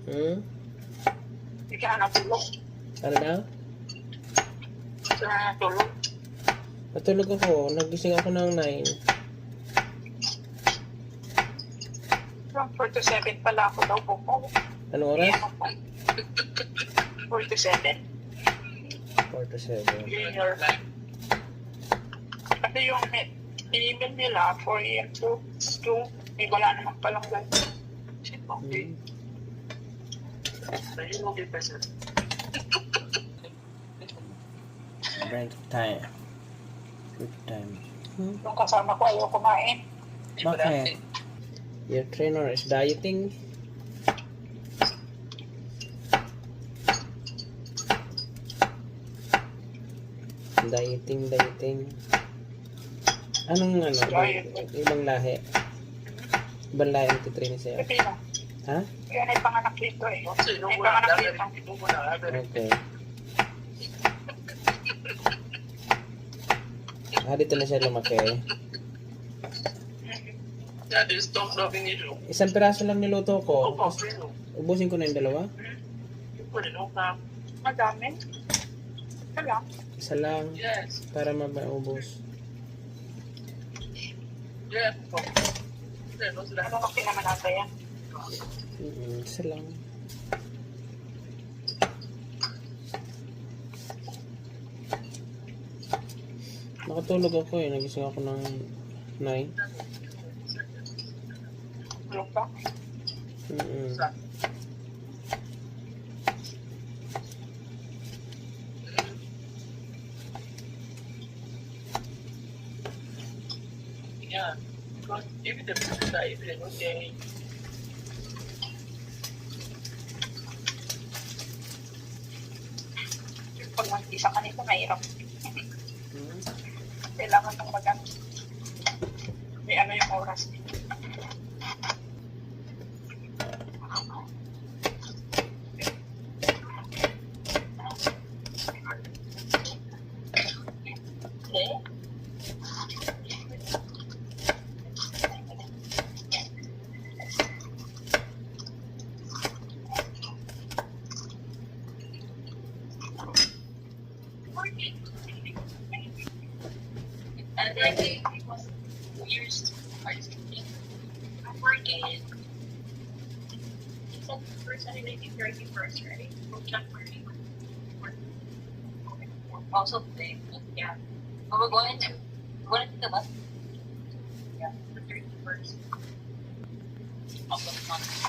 Hmm? Hindi ka na natulog. Ano daw? Hindi ka na natulog. Natulog ako. Nagising ako ng 9. From 4 to 7 pala ako daw po. Anong oras? 4 to 7. 4 to 7. Junior. Kasi yung email nila, 4 a.m. to 2, may wala naman palang gano'n. Okay. Break time. Good time. Yung kasama ko ayaw kumain. Bakit? Your trainer is dieting? Dieting. Anong ibang lahi? Ibang lahi ang titrain sa'yo? Pilipino. Ha? Kaya may panganak dito eh. May panganak dito. Okay. Dito na siya lumaki. Isang piraso lang niluto ko. Ubusin ko na yung dalawa? Madami. Ito lang. Isa lang. Para maubos. Ano kasi naman natin yan? Isa lang. Nakatulog ako eh. Nagising ako ng 9. Tulog pa? Pag mag-isa ka nito, mahirap. Kailangan ng maganda. May ano yung oras. Okay. And like it was years I'm working. It's like the first time maybe 31st, right? We'll check working. Also today, yeah. But we're going to the bus. Yeah, the 31st of the month.